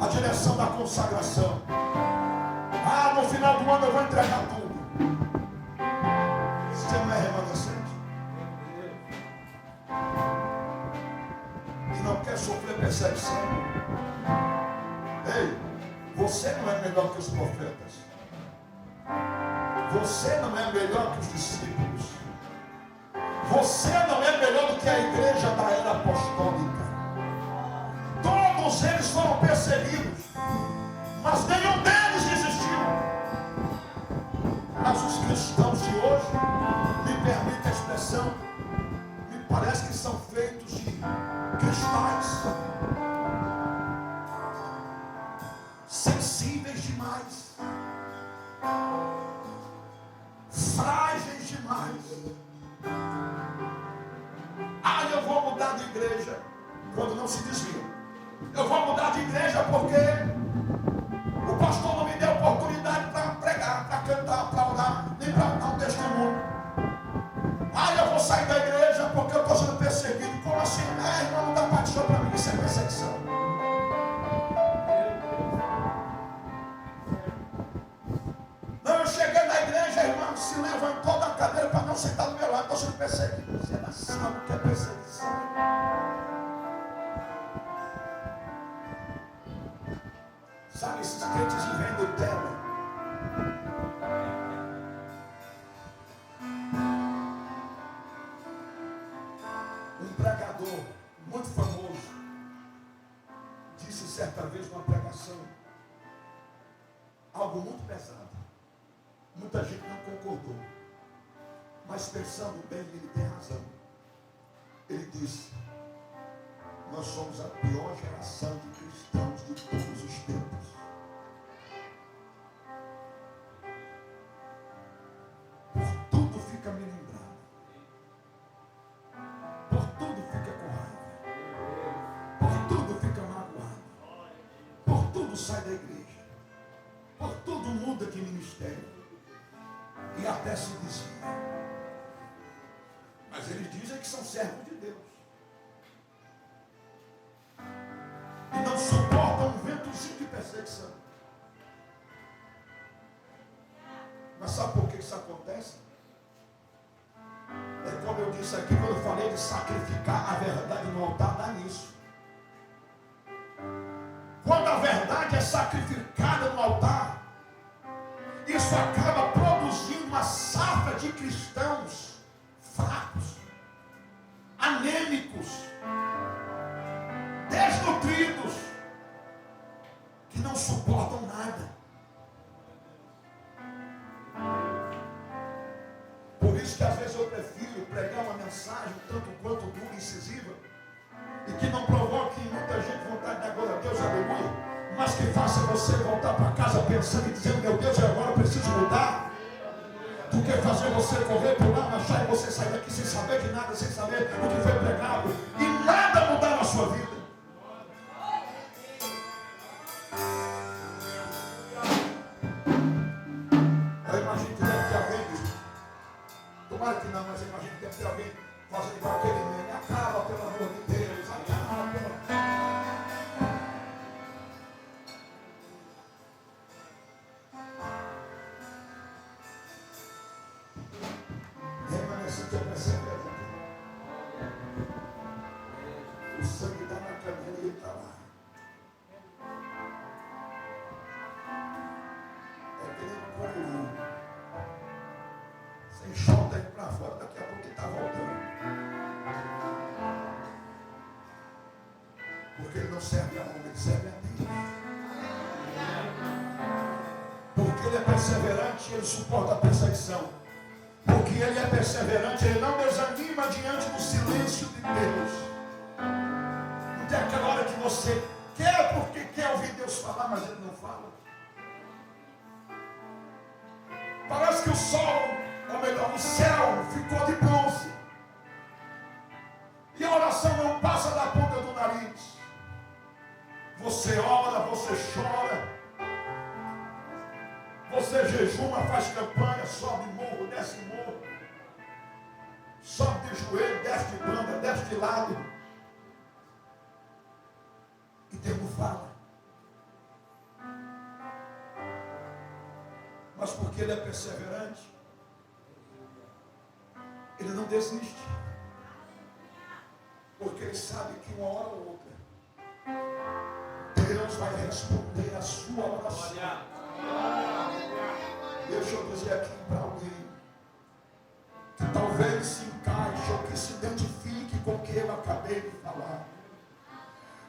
a direção da consagração. No final do ano eu vou entregar tudo. Você não é remanescente. E não quer sofrer perseguição. Ei, você não é melhor que os profetas. Você não é melhor que os discípulos. Você não é melhor do que a igreja da era apostólica. Todos eles foram perseguidos, mas nenhum deles desistiu. Mas os cristãos de hoje, me permite a expressão, me parece que são feitos de cristais, sensíveis demais, frágeis demais. Eu vou mudar de igreja quando não se desvia. Eu vou mudar de igreja porque o pastor não me deu oportunidade para pregar, para cantar, para orar, nem para dar um testemunho. Eu vou sair da igreja porque eu estou sendo perseguido. Como assim? Irmão, não dá paixão para mim, isso é perseguição. Não, eu cheguei na igreja, irmão, se levantou da cadeira para não sentar do meu lado, estou sendo perseguido. Você não sabe o que é perseguição. Sabe esses crentes que vêm do Nutella? Um pregador muito famoso disse certa vez numa pregação algo muito pesado. Muita gente não concordou, mas pensando bem, ele tem razão. Ele disse: nós somos a pior geração de cristãos de todos os tempos. Por tudo fica melindrado. Por tudo fica com raiva. Por tudo fica magoado. Por tudo sai da igreja. Por tudo muda de ministério. E até se desvia. Mas eles dizem que são servos de Deus. E não suportam um ventozinho de perseguição. Mas sabe por que isso acontece? É como eu disse aqui, quando eu falei de sacrificar a verdade no altar, dá nisso. Quando a verdade é sacrificada no altar, isso acaba produzindo uma safra de cristãos fracos, anêmicos, desnutridos, que não suportam nada. Por isso que às vezes eu prefiro pregar uma mensagem tanto quanto dura e incisiva, e que não provoque em muita gente vontade de dar glória a Deus, aleluia, mas que faça você voltar para casa pensando e dizendo: meu Deus, agora eu preciso mudar. Do que fazer você correr, pular, marchar e você sair daqui sem saber de nada, sem saber o que foi pregado, e nada mudar na sua vida. Eu imagino que deve ter alguém, tomara que não, mas eu imagino que deve ter alguém fazendo igual aquele meme: acaba, pelo amor de Deus, acaba, pelo amor de Deus. Remanescente é perseverante. O sangue está na cadeira e ele está lá. É que nem um coelhinho. Você enxota ele para fora, daqui a pouco ele está voltando. Porque ele não serve a homem, ele serve a Deus. Porque ele é perseverante, ele suporta a perseguição. Porque ele é perseverante, ele não desanima diante do silêncio de Deus. Não tem aquela hora que você quer porque quer ouvir Deus falar, mas ele não fala. Parece que o sol, ou melhor, o céu ficou de bronze. E a oração não passa da ponta do nariz. Você ora, você chora. Você jejuma, faz campanha, sobe morro, desce morro. Sobe joelho, desce de banda, desce de lado. E Deus não fala. Mas porque Ele é perseverante, Ele não desiste. Porque Ele sabe que uma hora ou outra Deus vai responder a sua oração. Deixa eu dizer aqui para alguém que talvez se encaixe ou que se identifique com o que eu acabei de falar.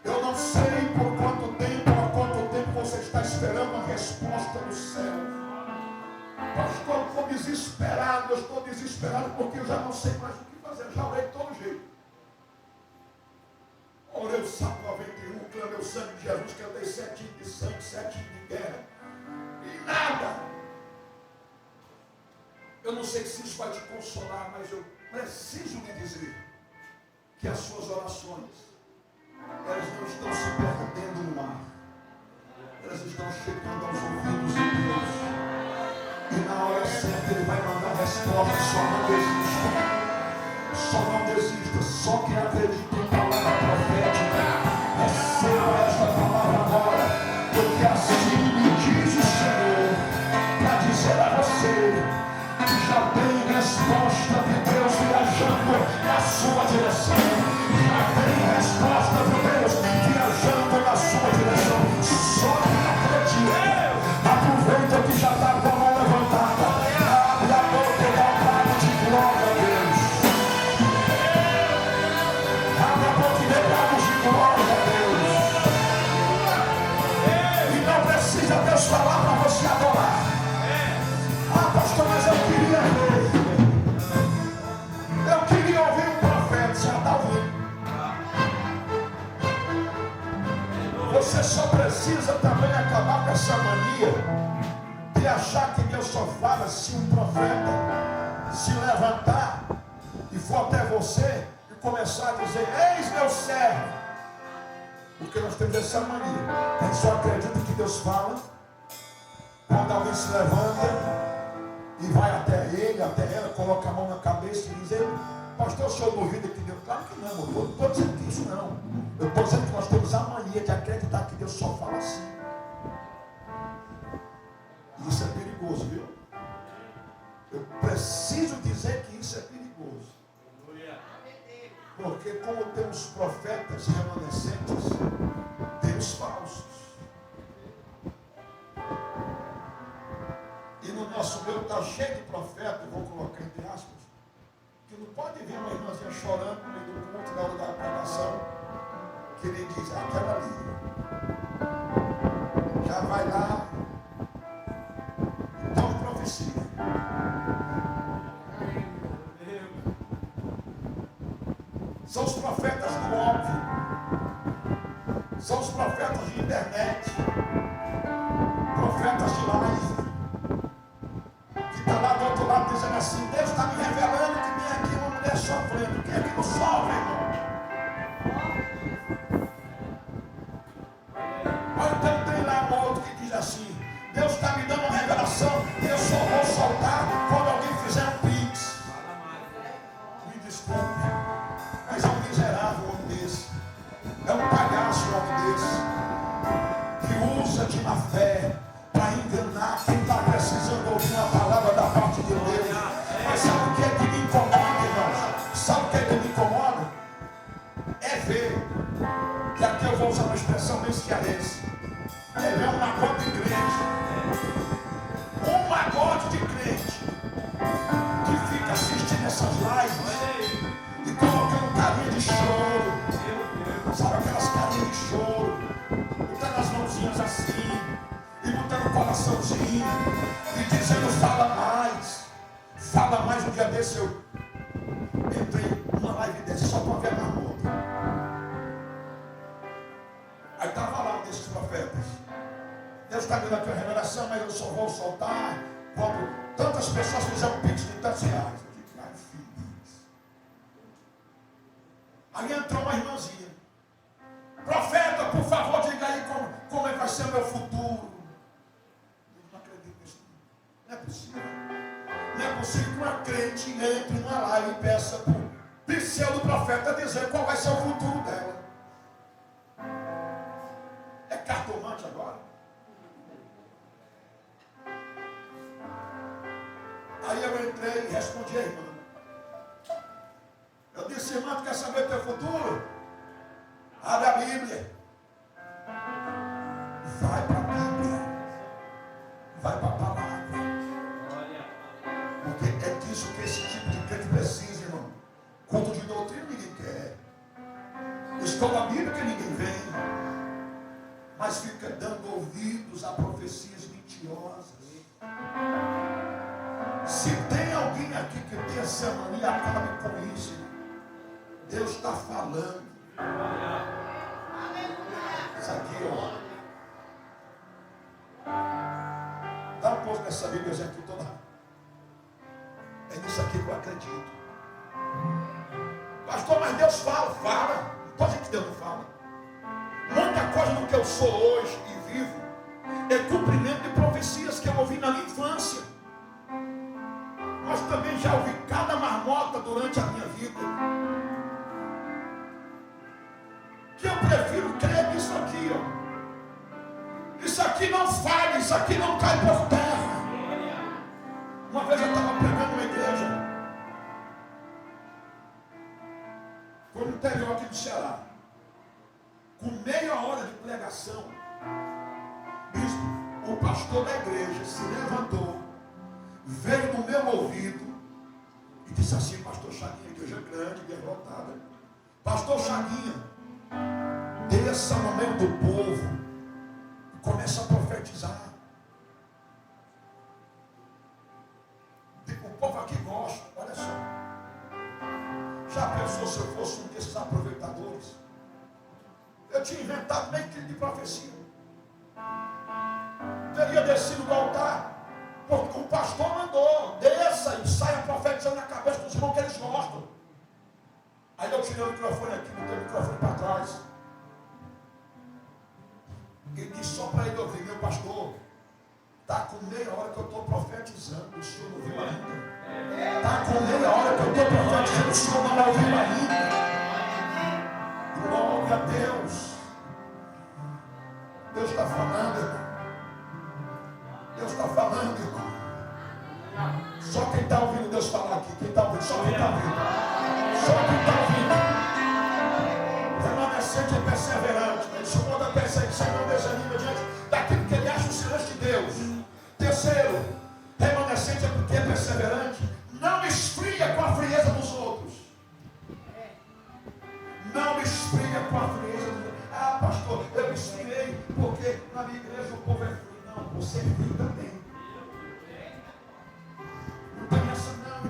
Eu não sei por quanto tempo, há quanto tempo você está esperando a resposta do céu. Pastor, eu estou desesperado porque eu já não sei mais o que fazer, já orei de todo jeito. Orei o Salmo 91, clamei o sangue de Jesus, que eu dei 7 dias de sangue, 7 dias de guerra. E nada. Eu não sei se isso vai te consolar, mas eu preciso lhe dizer que as suas orações, elas não estão se perdendo no mar. Elas estão chegando aos ouvidos de Deus. E na hora certa Ele vai mandar a resposta. Só não desista. Só não desista. Só quem acredita em palavra profética, receba esta palavra agora. Porque assim me diz o Senhor, para dizer a você que já tem resposta de Deus viajando na sua direção. Já tem resposta de Deus viajando na sua direção. Só que acredita. Aproveita que já está com a mão levantada. Abre a boca e dá um brado de glória a Deus. Abre a boca e dá brado de glória a Deus. E não precisa Deus falar para você adorar. Ah, pastor, mas eu queria ver. Eu queria ouvir um profeta. Já está ouvindo. Você só precisa também acabar com essa mania de achar que Deus só fala se um profeta se levantar e for até você e começar a dizer: eis meu servo. Porque nós temos essa mania. A gente só acredita que Deus fala quando alguém se levanta e vai até ele, até ela, coloca a mão na cabeça e diz: pastor, o senhor duvida que Deus? Claro que não, eu não estou dizendo que isso não. Eu estou dizendo que nós temos a mania de acreditar que Deus só fala assim. E isso é perigoso, viu? Eu preciso dizer que isso é perigoso. Porque como temos profetas remanescentes, temos falsos. E no nosso meio está cheio de profetas, eu vou colocar entre aspas, que não pode vir uma irmãzinha chorando no meio do culto na hora da pregação, que ele diz: aquela ali já vai lá, então profecia. São os profetas do óbvio, são os profetas de internet, profetas de live, que está lá do outro lado dizendo assim: Deus está me revelando que tem aqui uma mulher sofrendo. Quem é que não sofre, irmão? Ou então tem lá um outro que diz assim: Deus está me dando uma revelação e eu só vou soltar quando alguém fizer um pix. Me desculpe, mas é um miserável homem desse, é um palhaço homem desse, que usa de má fé para enganar quem está precisando ouvir uma palavra da parte de Deus. Mas sabe o que é que me incomoda, irmãos? Sabe o que é que me incomoda? É ver, que aqui eu vou usar uma expressão bem cearense, é ver um magote de crente, que fica assistindo essas lives e colocando carinha de choro, sabe aquelas carinhas de choro, botando as mãozinhas assim, e botando o coraçãozinho, e dizendo: fala mais. Um dia desse eu entrei numa live dessa só para ver a marmota. Aí estava lá um desses profetas: Deus está me dando a tua revelação, mas eu só vou soltar quando tantas pessoas fizeram um pix de tantos reais. Eu digo: ai, filhos. Aí entrou uma irmãzinha: profeta, por favor, diga aí como é que vai ser o meu futuro. Eu não acredito nisso. Não é possível. Não é possível que uma crente entre numa live e peça pseudo-profeta dizer qual vai ser o futuro dela. É cartomante agora. Aí eu entrei e respondi a irmã. Eu disse, irmã, tu quer saber o teu futuro? Abre a Bíblia. Vai para a Bíblia. Vai para a palavra. Porque é disso que esse tipo de crente precisa, irmão. Culto de doutrina ninguém quer. Escola bíblica ninguém vem. Mas fica dando ouvidos a profecias mentirosas. Se tem alguém aqui que tem essa mania, acabe com isso, irmão. Deus está falando. Isso aqui, ó. Dá um pouco nessa Bíblia aqui toda. É nisso aqui que eu acredito. Pastor, mas Deus fala. Fala. Não pode dizer que Deus não fala. Muita coisa do que eu sou hoje e vivo é cumprimento de profecias que eu ouvi na minha infância. Mas também já ouvi cada marmota durante a minha vida. Que eu prefiro crer nisso aqui, ó. Isso aqui não falha, isso aqui não cai por terra. Uma vez eu estava pregando numa igreja. Foi no interior aqui do Ceará. Com meia hora de pregação, bispo, o pastor da igreja se levantou, veio no meu ouvido e disse assim, pastor Chaguinha, igreja grande, derrotada. Pastor Chaguinha, desça no meio do povo e começa a profetizar. O povo aqui gosta, olha só. Já pensou se eu fosse um desses aproveitadores? Eu tinha inventado meio quilo de profecia. Teria descido do altar, porque o pastor mandou, desça e saia profetizando na cabeça dos irmãos que eles gostam. Aí eu tirei o microfone aqui, botei o microfone para trás. E disse só para ele ouvir, meu pastor, está com meia hora que eu estou profetizando, o senhor não viu ainda. Está com meia hora que eu estou profetizando, o senhor não ouviu ainda. Glória a Deus. Deus está falando, irmão. Deus está falando, irmão. Só quem está ouvindo Deus falar aqui, quem está ouvindo, só quem está ouvindo. Só quem está ouvindo. Remanescente é perseverante. Ele chamou da perseguição e não desanima diante daquilo que ele acha o silêncio de Deus. Terceiro, remanescente é porque é perseverante. Não esfria com a frieza dos outros. Não esfria com a frieza dos outros. Ah, pastor, eu me esfriei porque na minha igreja o povo é frio. Não, você é frio também. Não tem essa não.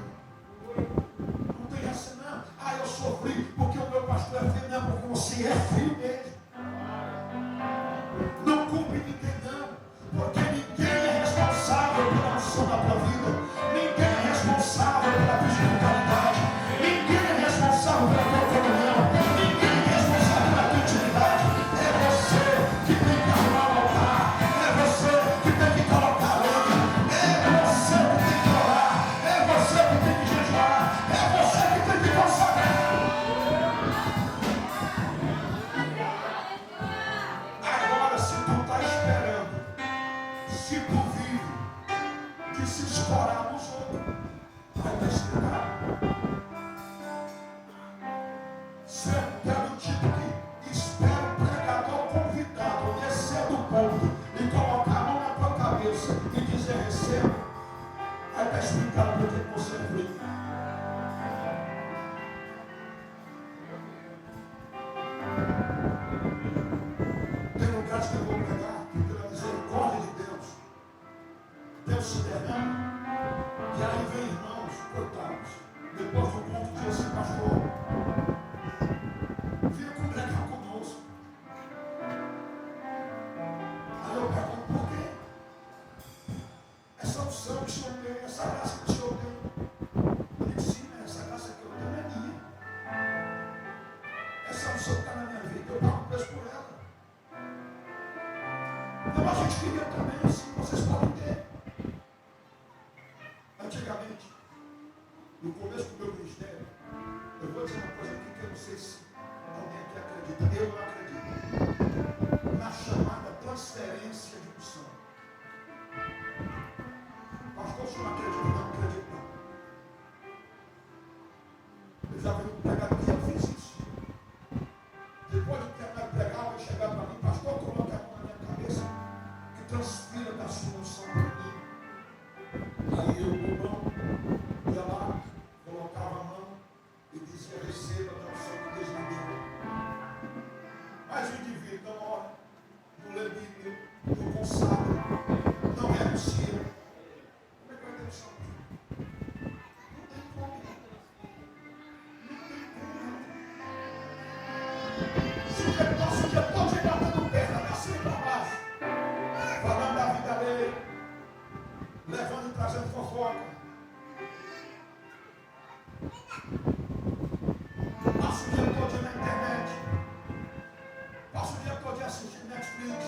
Não tem essa não. Ah, eu sou frio porque o meu pastor é frio. Não, porque você é frio mesmo. Não culpe ninguém não. Porque ninguém é responsável pela unção da tua vida. Ninguém é responsável pela tua espiritualidade. Ninguém é responsável pela tua comunhão. Ninguém é responsável pela tua intimidade. É você que tem que arrumar o altar. É você que tem que colocar a lenha. É você que tem que orar. É você que tem que jejuar. É você que tem que consagrar. Agora, se tu está esperando, se tu vive de se escorar nos outros, vai te explicar. Sempre é do tipo que espera o pregador convidado descer do ponto e colocar a mão na tua cabeça e dizer receba. Aí está explicando por que você é frio. Tem lugares que eu vou pregar que pela misericórdia de Deus, Deus se derrama. E aí vem irmãos, coitados, depois do culto diz assim, pastor, venha congregar conosco. Aí eu pergunto, por quê? Essa unção que o senhor tem, essa graça que o senhor tem. Eu digo, sim, mas essa graça que eu tenho é minha. Essa unção que está na minha vida, eu pago preço por ela. Então a gente queria também, assim, vocês podem ter. Antigamente, No começo do meu ministério, eu vou dizer uma coisa aqui que eu não sei se alguém aqui acredita. Eu não acredito. Na chamada transferência de unção. Pastor, você não acredita? Não acredito não. Eu já vi um pregador e eu fiz isso. Depois de terminar de pregar, eu chegar para mim, pastor, coloque a mão na minha cabeça e transfira da sua unção para mim. Aí eu, o irmão, ia lá, colocava a mão e dizia, receba da unção que Deus me deu. Mas o indivíduo não ora, não lê Bíblia, não consagra, não renuncia. Como é que vai ter unção? Não tem como. Se o dia todo ele batendo perna, da cima para baixo, falando da vida dele, levando e trazendo fofoca. Passa o dia todo na internet. Passa o dia todo assistindo Netflix.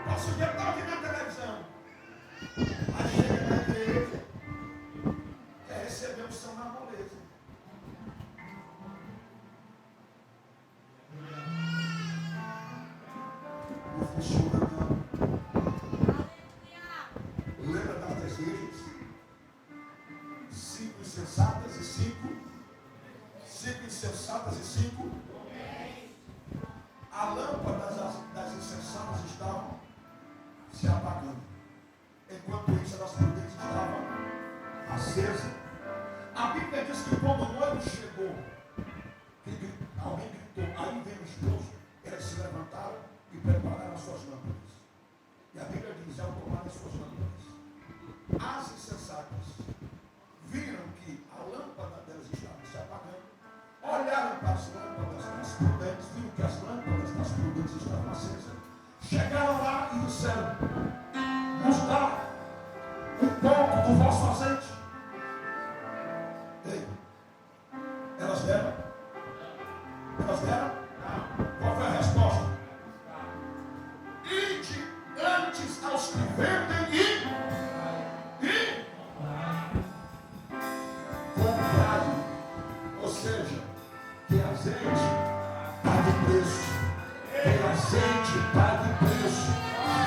Passa o dia todo na televisão. Aí chega na igreja, quer receber unção na moleza. Não funciona não. Lembra das 10 virgens? 5 insensatas e 5 insensatas e 5. A lâmpada das insensatas estavam se apagando, enquanto isso a das prudentes estava acesa. A Bíblia diz que quando o noivo chegou, alguém gritou, aí vem o esposo. Eles se levantaram e prepararam as suas lâmpadas. E a Bíblia diz, ao tomar as suas lâmpadas, as insensatas viram que a lâmpada delas estava se apagando, olharam para as lâmpadas das prudentes, viram que as lâmpadas das prudentes estavam acesas, chegaram lá e disseram, nos dá um pouco do vosso azeite. Ei, elas deram? Elas deram? Qual foi a resposta? Ide antes aos que vendem e comprai. Ou seja, que azeite pague preço. Que azeite pague preço.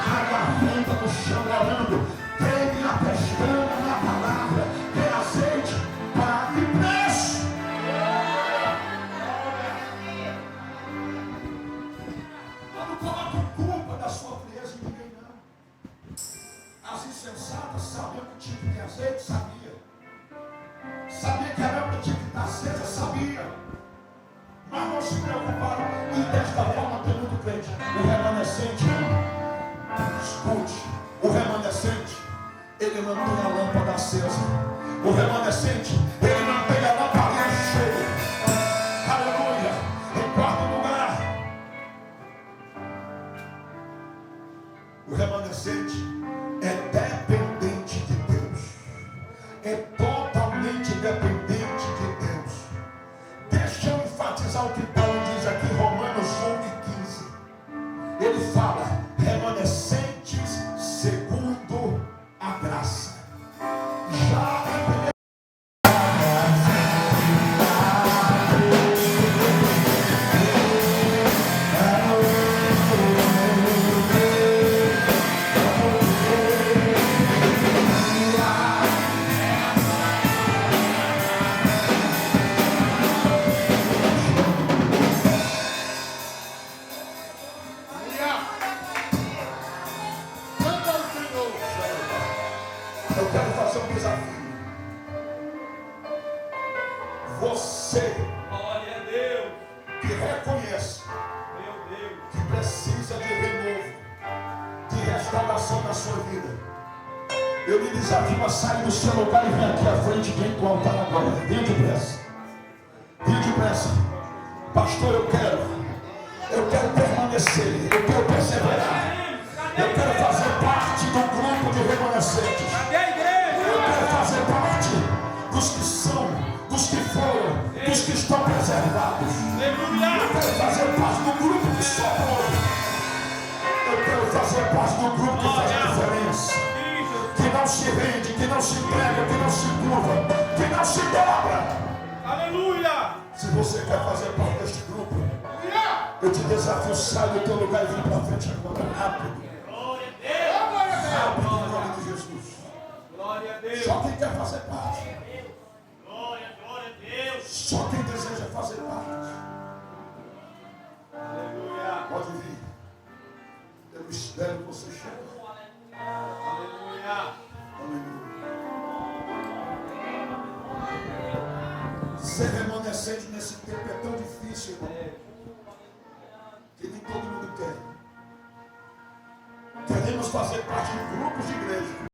A garganta no chão orando. Tem a pestana na palavra. Que azeite pague preço. Não coloque culpa da sua frieza em ninguém não. As insensatas sabiam que tinha que ter azeite, sabia. Sabia que a lâmpada tinha que estar acesa, sabia. Mas não se preocuparam. E desta forma tem muito crente. O remanescente, escute, o remanescente, ele mantém a lâmpada acesa. O remanescente, ele mantém a lamparina cheia. Aleluia. Em quarto lugar, o remanescente é dependente de Deus. É totalmente dependente de Deus. Deixa eu enfatizar o que Paulo diz aqui em Romanos 11:15. Ele fala, remanescentes segundo a graça. Já eu quero fazer um desafio. Você Glória a Deus. que reconhece Meu Deus. que precisa de renovo, de restauração na sua vida, eu lhe desafio a sair do seu lugar e vir aqui à frente dentro do altar agora. Venha depressa. Venha depressa. Pastor, eu quero permanecer, eu quero perseverar. Eu quero fazer parte do grupo de remanescentes. Cadê a igreja? Eu quero fazer parte dos que são, dos que foram, dos que estão preservados. Aleluia. Eu quero fazer parte do grupo que sobrou. Eu quero fazer parte do grupo que faz a diferença. Que não se rende, que não se entrega, que não se curva, que você quer fazer parte deste grupo, eu te desafio, sai do teu lugar e vem para frente agora, rápido. Glória a Deus. Rápido, em nome de Jesus. Glória a Deus. Só quem quer fazer parte. Glória a Deus. Só quem deseja fazer parte. Aleluia. Pode vir. Eu espero que você chegue. Aleluia. Aleluia. Ser remanescente nesse tempo é tão difícil, irmão, que nem todo mundo quer. Queremos fazer parte de grupos de igreja.